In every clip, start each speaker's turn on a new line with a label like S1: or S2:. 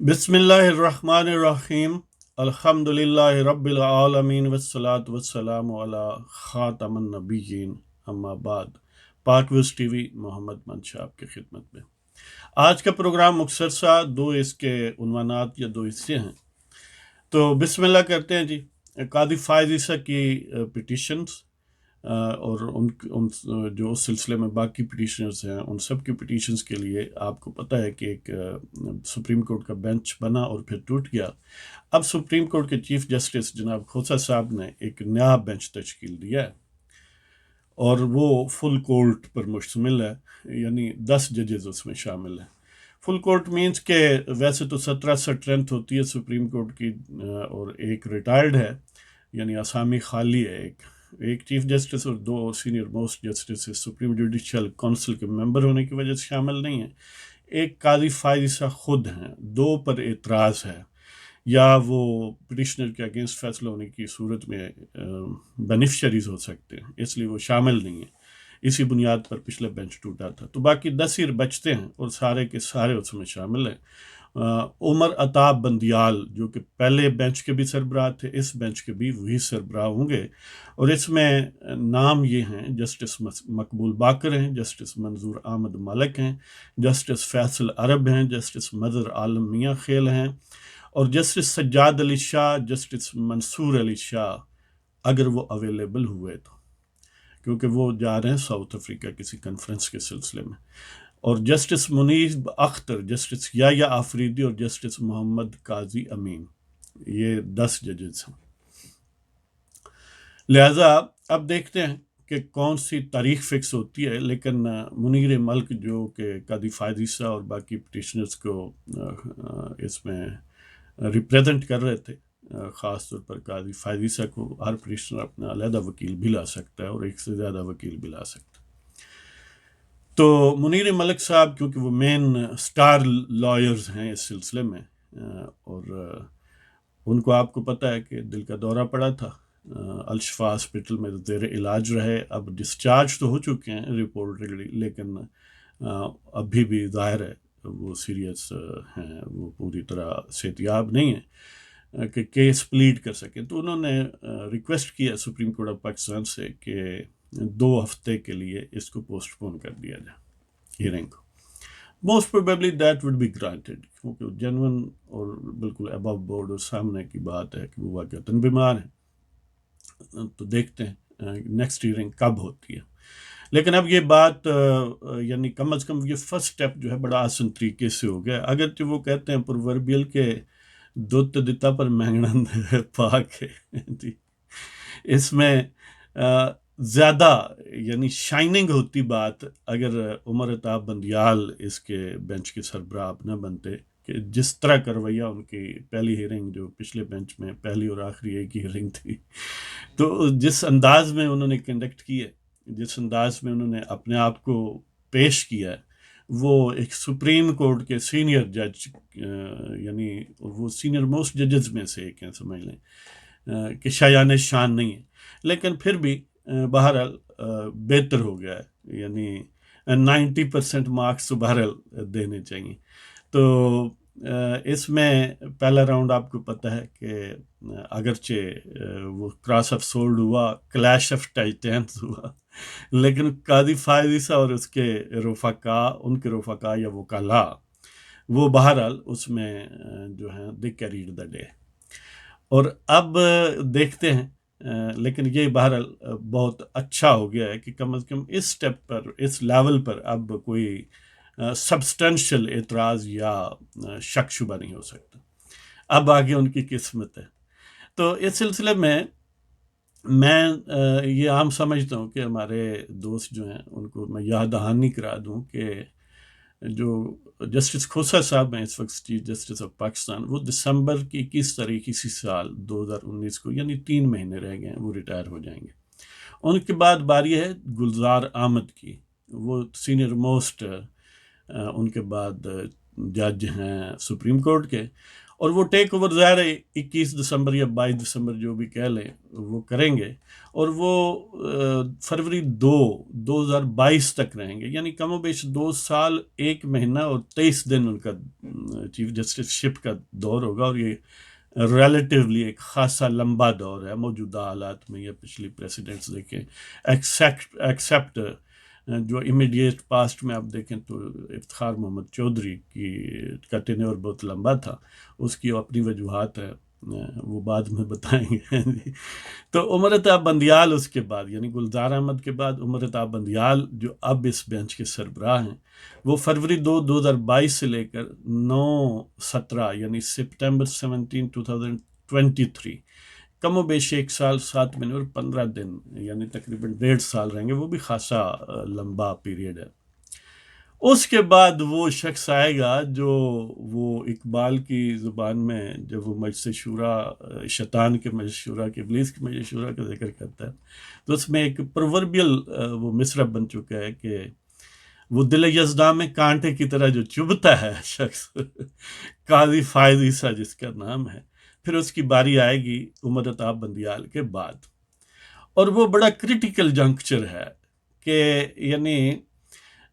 S1: بسم اللہ الرحمن الرحیم الحمدللہ رب العالمین والصلاة والسلام علی خاتم النبیین اما بعد۔ پاک ویز ٹی وی محمد منشا آپ کی خدمت میں۔ آج کا پروگرام مختصر سا دو اس کے عنوانات یا دو حصے ہیں، تو بسم اللہ کرتے ہیں جی۔ قاضی فائز عیسیٰ کی پٹیشنز اور ان جو اس سلسلے میں باقی پٹیشنرز ہیں ان سب کی پٹیشنز کے لیے آپ کو پتہ ہے کہ ایک سپریم کورٹ کا بینچ بنا اور پھر ٹوٹ گیا۔ اب سپریم کورٹ کے چیف جسٹس جناب کھوسہ صاحب نے ایک نیا بینچ تشکیل دیا ہے اور وہ فل کورٹ پر مشتمل ہے، یعنی 10 ججز اس میں شامل ہیں۔ فل کورٹ مینس کہ ویسے تو 17 اسٹرینتھ ہوتی ہے سپریم کورٹ کی، اور ایک ریٹائرڈ ہے، یعنی اسامی خالی ہے۔ ایک چیف جسٹس اور 2 senior most justice supreme judicial council کے ممبر ہونے کی وجہ سے شامل نہیں ہیں۔ ایک قاضی فائز عیسیٰ خود ہیں، 2 پر اعتراض ہے، یا وہ پٹیشنر کے اگینسٹ فیصلہ ہونے کی صورت میں بینیفیشریز ہو سکتے ہیں، اس لیے وہ شامل نہیں ہیں۔ اسی بنیاد پر پچھلے بینچ ٹوٹا تھا، تو باقی 10 ہی بچتے ہیں اور سارے کے سارے اس میں شامل ہیں۔ عمر عطاب بندیال جو کہ پہلے بینچ کے بھی سربراہ تھے، اس بینچ کے بھی وہی سربراہ ہوں گے، اور اس میں نام یہ ہیں: جسٹس مقبول باقر ہیں، جسٹس منظور احمد ملک ہیں، جسٹس فیصل عرب ہیں، جسٹس مظہر عالم میاں خیل ہیں، اور جسٹس سجاد علی شاہ، جسٹس منصور علی شاہ اگر وہ اویلیبل ہوئے تو، کیونکہ وہ جا رہے ہیں ساؤتھ افریقہ کسی کنفرنس کے سلسلے میں، اور جسٹس منیب اختر، جسٹس یحییٰ آفریدی اور جسٹس محمد قاضی امین، یہ 10 ججز ہیں۔ لہٰذا اب دیکھتے ہیں کہ کون سی تاریخ فکس ہوتی ہے، لیکن منیر ملک جو کہ قاضی فائز عیسیٰ اور باقی پٹیشنرز کو اس میں ریپریزنٹ کر رہے تھے، خاص طور پر قاضی فائز عیسیٰ کو ہر پٹیشنر اپنا علیحدہ وکیل بھی لا سکتا ہے اور ایک سے زیادہ وکیل بھی لا سکتا ہے۔ تو منیر ملک صاحب کیونکہ وہ مین سٹار لائرز ہیں اس سلسلے میں، اور ان کو آپ کو پتہ ہے کہ دل کا دورہ پڑا تھا، الشفا ہاسپٹل میں زیر علاج رہے، اب ڈسچارج تو ہو چکے ہیں رپورٹڈلی، لیکن ابھی بھی ظاہر ہے وہ سیریس ہیں، وہ پوری طرح صحتیاب نہیں ہیں کہ کیس پلیڈ کر سکیں۔ تو انہوں نے ریکویسٹ کیا سپریم کورٹ آف پاکستان سے کہ 2 ہفتے کے لیے اس کو پوسٹ پون کر دیا جائے ہیئرنگ کو۔ Most probably that would be granted, کیونکہ جنون اور بالکل ابو بورڈ اور سامنے کی بات ہے کہ وہ واقعتاً بیمار ہیں، تو دیکھتے ہیں نیکسٹ ہیئرنگ کب ہوتی ہے۔ لیکن اب یہ بات یعنی کم از کم یہ فرسٹ سٹیپ جو ہے بڑا آسان طریقے سے ہو گیا، اگرچہ وہ کہتے ہیں پرووربیل کے دودھ دتا پر مینگنا پاک ہے جی، اس میں زیادہ یعنی شائننگ ہوتی بات اگر عمر عطاب بندیال اس کے بینچ کے سربراہ نہ بنتے، کہ جس طرح کا رویہ ان کی پہلی ہیئرنگ جو پچھلے بینچ میں پہلی اور آخری ایک ہی ہیئرنگ تھی، تو جس انداز میں انہوں نے کنڈکٹ کی ہے، جس انداز میں انہوں نے اپنے آپ کو پیش کیا ہے، وہ ایک سپریم کورٹ کے سینئر جج، یعنی وہ سینئر موسٹ ججز میں سے ایک ہیں، سمجھ لیں کہ شایان شان نہیں ہے، لیکن پھر بھی بہرحال بہتر ہو گیا ہے، یعنی 90% مارکس تو بہرحال دینے چاہیے۔ تو اس میں پہلا راؤنڈ آپ کو پتہ ہے کہ اگرچہ وہ کراس آف سورڈ ہوا، کلیش آف ٹائٹنز ہوا، لیکن قاضی فائز عیسیٰ اور اس کے رفقا، ان کے رفقا یا وکلاء، وہ بہرحال اس میں جو ہیں دے کیریڈ دا ڈے۔ اور اب دیکھتے ہیں، لیکن یہ بہرحال بہت اچھا ہو گیا ہے کہ کم از کم اس سٹیپ پر، اس لیول پر اب کوئی سبسٹینشل اعتراض یا شک شبہ نہیں ہو سکتا۔ اب آگے ان کی قسمت ہے۔ تو اس سلسلے میں میں یہ عام سمجھتا ہوں کہ ہمارے دوست جو ہیں ان کو میں یاد دہانی کرا دوں کہ جو جسٹس کھوسہ صاحب ہیں اس وقت چیف جسٹس آف پاکستان، وہ دسمبر کی 21 تاریخ اسی سال 2019 کو، یعنی 3 مہینے رہ گئے ہیں، وہ ریٹائر ہو جائیں گے۔ ان کے بعد باری ہے گلزار احمد کی، وہ سینئر موسٹ ان کے بعد جج ہیں سپریم کورٹ کے، اور وہ ٹیک اوور ظاہر ہے 21 دسمبر یا 22 دسمبر جو بھی کہہ لیں وہ کریں گے، اور وہ فروری 2022 تک رہیں گے، یعنی کم و بیش 2 سال 1 مہینہ اور 23 دن ان کا چیف جسٹس شپ کا دور ہوگا، اور یہ ریلیٹیولی ایک خاصا لمبا دور ہے موجودہ حالات میں، یا پچھلی پریسیڈنٹس دیکھیں ایکسیپٹ جو امیڈیٹ پاسٹ میں آپ دیکھیں تو افتخار محمد چودھری کا ٹینیور بہت لمبا تھا، اس کی اپنی وجوہات ہے، وہ بعد میں بتائیں گے تو عمر عطاب بندیال اس کے بعد، یعنی گلزار احمد کے بعد عمر عطاب بندیال جو اب اس بینچ کے سربراہ ہیں، وہ فروری 2022 سے لے کر 9/17 یعنی سپٹمبر 17 2023 کم و بیش 1 سال 7 مہینے اور 15 دن، یعنی تقریباً 1.5 سال رہیں گے، وہ بھی خاصا لمبا پیریڈ ہے۔ اس کے بعد وہ شخص آئے گا جو وہ اقبال کی زبان میں جب وہ مجلس شورا، شیطان کے مجلس شورا کے، ابلیس کے مجلس شورا کا ذکر کرتا ہے، تو اس میں ایک پرووربیل وہ مصرع بن چکا ہے کہ وہ دل یزداں میں کانٹے کی طرح جو چبھتا ہے شخص قاضی فائز عیسیٰ جس کا نام ہے، پھر اس کی باری آئے گی عمر عطاب بندیال کے بعد، اور وہ بڑا کرٹیکل جنکچر ہے کہ یعنی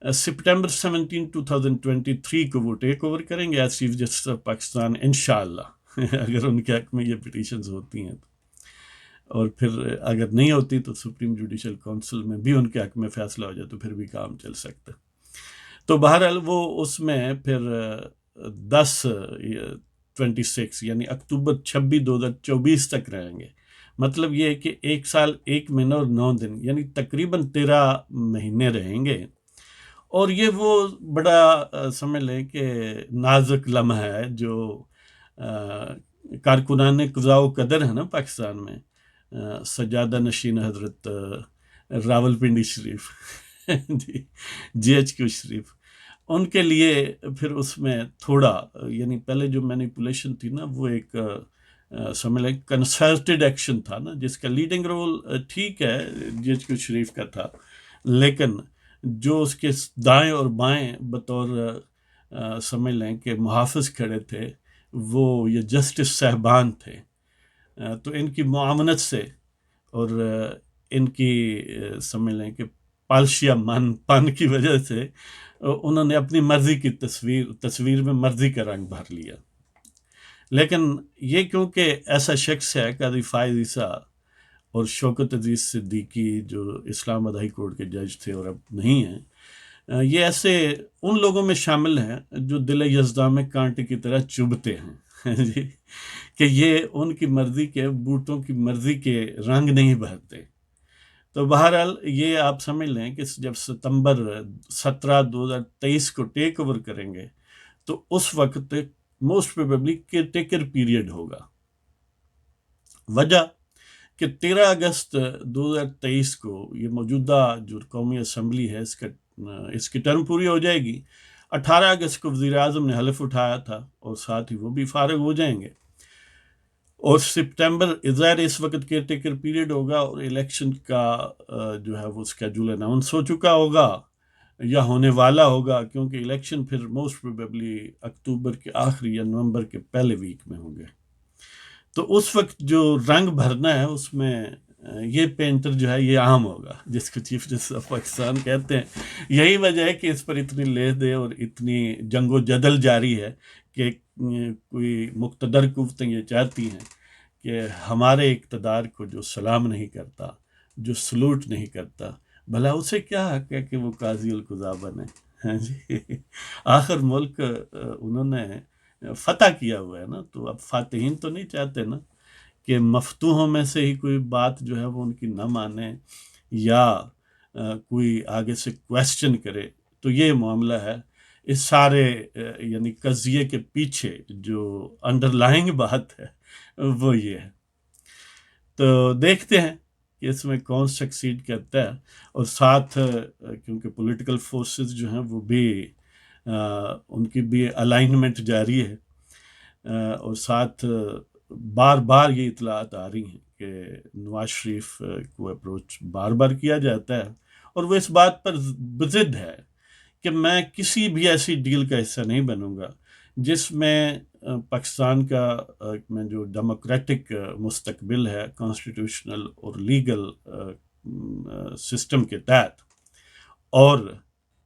S1: سپٹمبر 17 2023 کو وہ ٹیک اوور کریں گے as chief justice of Pakistan انشاءاللہ اگر ان کے حق میں یہ پٹیشنز ہوتی ہیں تو، اور پھر اگر نہیں ہوتی تو سپریم جوڈیشل کونسل میں بھی ان کے حق میں فیصلہ ہو جائے تو پھر بھی کام چل سکتا ہے۔ تو بہرحال وہ اس میں پھر 26 یعنی اکتوبر 26 2024 تک رہیں گے، مطلب یہ ہے کہ 1 سال 1 مہینہ اور 9 دن یعنی تقریباً 13 مہینے رہیں گے، اور یہ وہ بڑا سمجھ لیں کہ نازک لمحہ ہے جو کارکنان قضاء و قدر ہے نا پاکستان میں، سجادہ نشین حضرت راول پنڈی شریف جی ایچ کیو شریف، ان کے لیے پھر اس میں تھوڑا یعنی پہلے جو مینیپولیشن تھی نا وہ ایک سمجھ لیں کنسرٹڈ ایکشن تھا نا، جس کا لیڈنگ رول ٹھیک ہے جی ایچ کیو شریف کا تھا، لیکن جو اس کے دائیں اور بائیں بطور سمجھ لیں کہ محافظ کھڑے تھے وہ یہ جسٹس صاحبان تھے، تو ان کی معاونت سے اور ان کی سمجھ لیں کہ پالشیا من پن کی وجہ سے انہوں نے اپنی مرضی کی تصویر میں مرضی کا رنگ بھر لیا، لیکن یہ کیونکہ ایسا شخص ہے قاضی فائز عیسیٰ اور شوکت عزیز صدیقی جو اسلام آباد ہائی کورٹ کے جج تھے اور اب نہیں ہیں، یہ ایسے ان لوگوں میں شامل ہیں جو دل یزداں میں کانٹے کی طرح چبھتے ہیں جی، کہ یہ ان کی مرضی کے بوٹوں کی مرضی کے رنگ نہیں بھرتے۔ تو بہرحال یہ آپ سمجھ لیں کہ جب ستمبر 17 2023 کو ٹیک اوور کریں گے تو اس وقت موسٹ پروبیبلی کیئرٹیکر پیریڈ ہوگا، وجہ کہ 13 اگست 2023 کو یہ موجودہ جو قومی اسمبلی ہے اس کی ٹرم پوری ہو جائے گی، 18 اگست کو وزیر اعظم نے حلف اٹھایا تھا اور ساتھ ہی وہ بھی فارغ ہو جائیں گے، اور سپٹمبر ظاہر اس وقت کیئر ٹیکر پیریڈ ہوگا اور الیکشن کا جو ہے وہ اسکیجول اناؤنس ہو چکا ہوگا یا ہونے والا ہوگا، کیونکہ الیکشن پھر موسٹ پروبیبلی اکتوبر کے آخری یا نومبر کے پہلے ویک میں ہوں گے، تو اس وقت جو رنگ بھرنا ہے اس میں یہ پینٹر جو ہے یہ عام ہوگا جس کو چیف جسٹس آف پاکستان کہتے ہیں۔ یہی وجہ ہے کہ اس پر اتنی لیدے اور اتنی جنگ و جدل جاری ہے کہ کوئی مقتدر قوتیں یہ چاہتی ہیں کہ ہمارے اقتدار کو جو سلام نہیں کرتا، جو سلوٹ نہیں کرتا، بھلا اسے کیا حق ہے کہ وہ قاضی القضاء بنے جی، آخر ملک انہوں نے فتح کیا ہوا ہے نا، تو اب فاتحین تو نہیں چاہتے نا کہ مفتوحوں میں سے ہی کوئی بات جو ہے وہ ان کی نہ مانے یا کوئی آگے سے کویسچن کرے، تو یہ معاملہ ہے۔ اس سارے یعنی قضیے کے پیچھے جو انڈر لائنگ بات ہے وہ یہ ہے، تو دیکھتے ہیں کہ اس میں کون سکسیڈ کرتا ہے، اور ساتھ کیونکہ پولیٹیکل فورسز جو ہیں وہ بھی ان کی بھی الائنمنٹ جاری ہے، اور ساتھ بار بار یہ اطلاعات آ رہی ہیں کہ نواز شریف کو اپروچ بار بار کیا جاتا ہے اور وہ اس بات پر بضد ہے کہ میں کسی بھی ایسی ڈیل کا حصہ نہیں بنوں گا جس میں پاکستان کا میں جو ڈیموکریٹک مستقبل ہے کانسٹیٹیوشنل اور لیگل سسٹم کے تحت، اور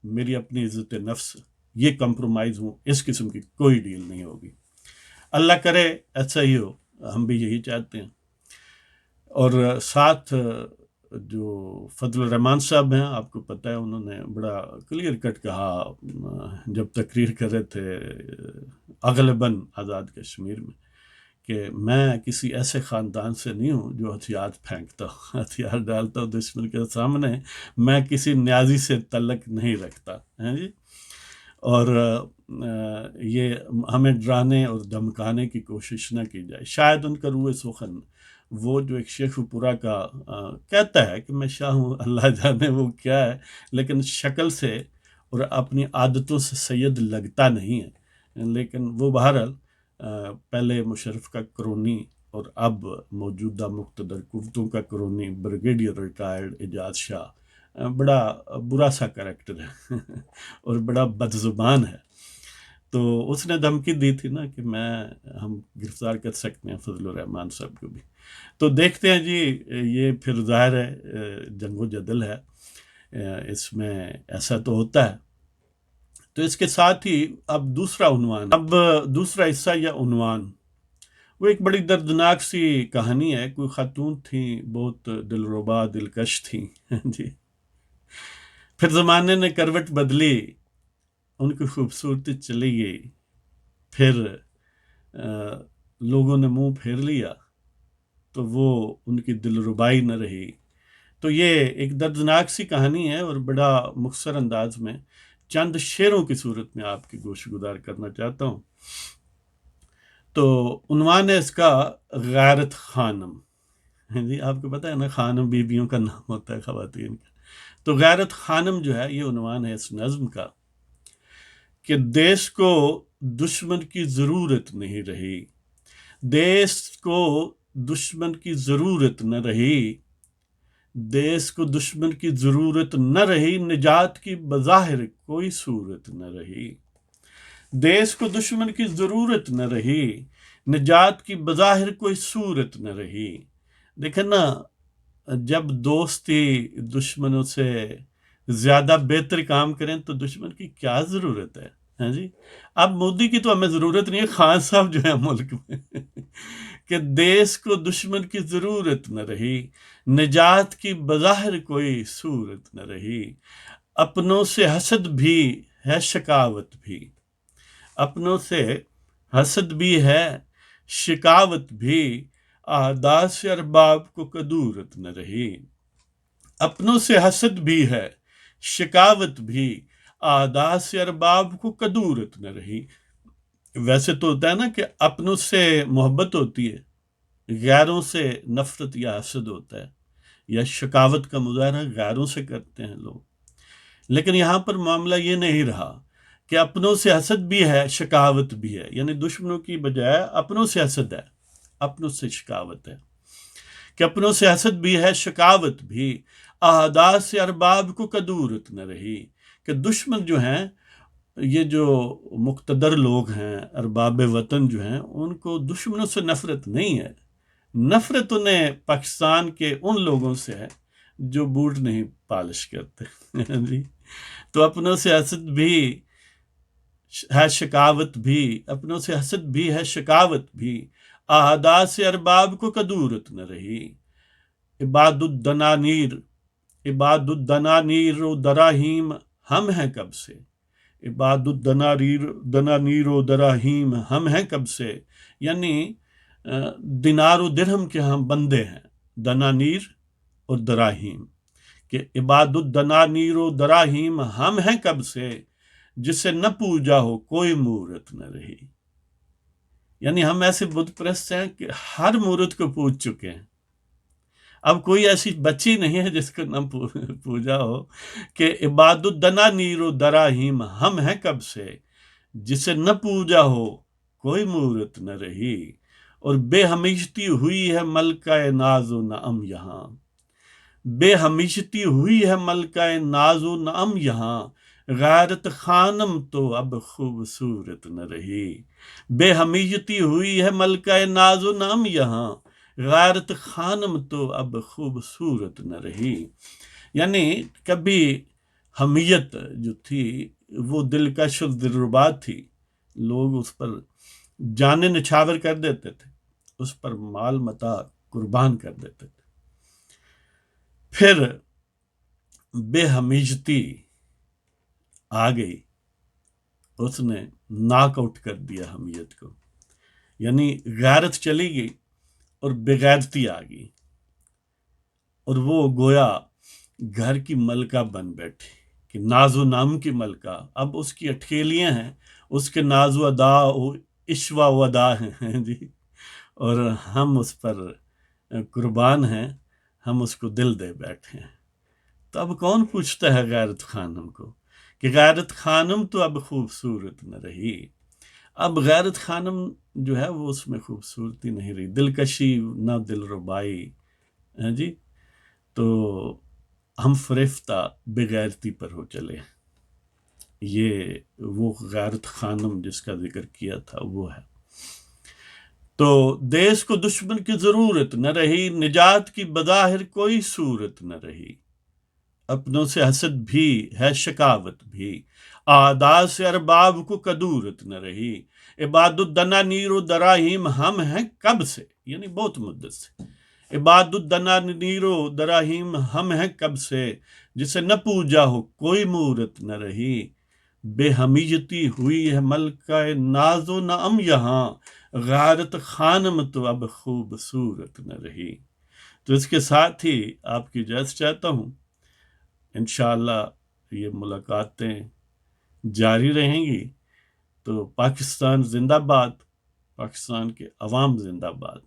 S1: میری اپنی عزت نفس، یہ کمپرومائز ہوں، اس قسم کی کوئی ڈیل نہیں ہوگی۔ اللہ کرے ایسا ہی ہو، ہم بھی یہی چاہتے ہیں۔ اور ساتھ جو فضل الرحمان صاحب ہیں، آپ کو پتہ ہے انہوں نے بڑا کلیئر کٹ کہا جب تقریر کر رہے تھے اغلباً آزاد کشمیر میں، کہ میں کسی ایسے خاندان سے نہیں ہوں جو ہتھیار پھینکتا ہوں، ہتھیار ڈالتا ہوں دشمن کے سامنے، میں کسی نیازی سے تعلق نہیں رکھتا ہیں جی۔ اور یہ ہمیں ڈرانے اور دھمکانے کی کوشش نہ کی جائے۔ شاید ان کا روح سخن، وہ جو ایک شیخ پورہ کا کہتا ہے کہ میں شاہ ہوں، اللہ جانے وہ کیا ہے، لیکن شکل سے اور اپنی عادتوں سے سید لگتا نہیں ہے۔ لیکن وہ بہرحال پہلے مشرف کا کرونی اور اب موجودہ مقتدر قوتوں کا کرونی بریگیڈیئر ریٹائرڈ اعجاز شاہ بڑا برا سا کریکٹر ہے اور بڑا بدزبان ہے۔ تو اس نے دھمکی دی تھی نا کہ ہم گرفتار کر سکتے ہیں فضل الرحمان صاحب کو بھی۔ تو دیکھتے ہیں جی، یہ پھر ظاہر ہے جنگ و جدل ہے، اس میں ایسا تو ہوتا ہے۔ تو اس کے ساتھ ہی اب دوسرا حصہ یا عنوان، وہ ایک بڑی دردناک سی کہانی ہے۔ کوئی خاتون تھیں، بہت دلربا دلکش تھیں جی۔ پھر زمانے نے کروٹ بدلی، ان کی خوبصورتی چلی گئی، پھر لوگوں نے منہ پھیر لیا تو وہ ان کی دلربائی نہ رہی۔ تو یہ ایک دردناک سی کہانی ہے، اور بڑا مختصر انداز میں چند شعروں کی صورت میں آپ کی گوش گزار کرنا چاہتا ہوں۔ تو عنوان ہے اس کا غیرت خانم جی۔ آپ کو پتہ ہے نا، خانم بیویوں کا نام ہوتا ہے، خواتین کا۔ تو غیرت خانم جو ہے، یہ عنوان ہے اس نظم کا، کہ دیس کو دشمن کی ضرورت نہیں رہی، دیس کو دشمن کی ضرورت نہ رہی، دیس کو دشمن کی ضرورت نہ رہی، نجات کی بظاہر کوئی صورت نہ رہی، دیس کو دشمن کی ضرورت نہ رہی، نجات کی بظاہر کوئی صورت نہ رہی۔ دیکھیں نا، جب دوستی دشمنوں سے زیادہ بہتر کام کریں تو دشمن کی کیا ضرورت ہے، ہاں جی۔ اب مودی کی تو ہمیں ضرورت نہیں ہے، خان صاحب جو ہے ملک میں کہ دیس کو دشمن کی ضرورت نہ رہی، نجات کی بظاہر کوئی صورت نہ رہی، اپنوں سے حسد بھی ہے شکاوت بھی، اپنوں سے حسد بھی ہے شکاوت بھی، اعداء سے ارباب کو کدورت نہ رہی، اپنوں سے حسد بھی ہے شکاوت بھی، اعداء سے ارباب کو کدورت نہ رہی۔ ویسے تو ہوتا ہے نا کہ اپنوں سے محبت ہوتی ہے، غیروں سے نفرت یا حسد ہوتا ہے، یا شکاوت کا مظاہرہ غیروں سے کرتے ہیں لوگ۔ لیکن یہاں پر معاملہ یہ نہیں رہا کہ اپنوں سے حسد بھی ہے شکاوت بھی ہے، یعنی دشمنوں کی بجائے اپنوں سے حسد ہے، اپنوں سے شکاوت ہے، کہ اپنوں سے حسد بھی ہے شکاوت بھی، اعداء سے ارباب کو کدورت نہ رہی، کہ دشمن جو ہیں، یہ جو مقتدر لوگ ہیں، ارباب وطن جو ہیں، ان کو دشمنوں سے نفرت نہیں ہے، نفرت انہیں پاکستان کے ان لوگوں سے ہے جو بوٹ نہیں پالش کرتے جی۔ تو اپنوں سے حسد بھی ہے شکاوت بھی، اپنوں سے حسد بھی ہے شکاوت بھی، اعداء سے ارباب کو کدورت نہ رہی، عباد الدنانیر و دراہیم ہم ہیں کب سے، عباد الدنانیر و دراہیم ہم ہیں کب سے، یعنی دینار و درہم کے ہم بندے ہیں، دنانیر اور دراہیم، کہ عباد الدنانیر و دراہیم ہم ہیں کب سے، جسے نہ پوجا ہو کوئی مورت نہ رہی۔ یعنی ہم ایسے بت پرست ہیں کہ ہر مورت کو پوج چکے ہیں، اب کوئی ایسی بچی نہیں ہے جس کو نہ پوجا ہو، کہ عباد الدنانیر و دراہیم ہم ہیں کب سے، جسے نہ پوجا ہو کوئی مورت نہ رہی، اور بے ہمیشتی ہوئی ہے ملکہ ناز و نعم یہاں، بے ہمیشتی ہوئی ہے ملکہ ناز و نعم یہاں، غیرت خانم تو اب خوبصورت نہ رہی، بے حمیتی ہوئی ہے ملکہ ناز و نام یہاں، غیرت خانم تو اب خوبصورت نہ رہی۔ یعنی کبھی حمیت جو تھی وہ دلکش اور دلربا تھی، لوگ اس پر جانیں نچھاور کر دیتے تھے، اس پر مال متاع قربان کر دیتے تھے۔ پھر بے حمیتی آ گئی، اس نے ناک آؤٹ کر دیا حمیت کو، یعنی غیرت چلی گئی اور بغیرتی آ گئی، اور وہ گویا گھر کی ملکہ بن بیٹھی کہ ناز و نام کی ملکہ، اب اس کی اٹھیلیاں ہیں، اس کے ناز و ادا عشوہ و ادا ہیں جی، اور ہم اس پر قربان ہیں، ہم اس کو دل دے بیٹھے ہیں۔ تو اب کون پوچھتا ہے غیرت خانم کو کہ غیرت خانم تو اب خوبصورت نہ رہی؟ اب غیرت خانم جو ہے وہ اس میں خوبصورتی نہیں رہی، دلکشی نہ دل ربائی ہے جی، تو ہم فریفتہ بغیرتی پر ہو چلے۔ یہ وہ غیرت خانم جس کا ذکر کیا تھا وہ ہے۔ تو دیس کو دشمن کی ضرورت نہ رہی، نجات کی بظاہر کوئی صورت نہ رہی، اپنوں سے حسد بھی ہے شکاوت بھی، اعداء سے ارباب کو کدورت نہ رہی، عباد الدنا نیر و دراہیم ہم ہیں کب سے، یعنی بہت مدت سے، عباد الدنا نیر و دراہیم ہم ہیں کب سے، جسے نہ پوجا ہو کوئی مورت نہ رہی، بے حمیتی ہوئی ہے ملکہ ناز و نعم یہاں، غیرت خانم تو اب خوبصورت نہ رہی۔ تو اس کے ساتھ ہی آپ کی اجازت چاہتا ہوں، انشاءاللہ یہ ملاقاتیں جاری رہیں گی۔ تو پاکستان زندہ باد، پاکستان کے عوام زندہ باد۔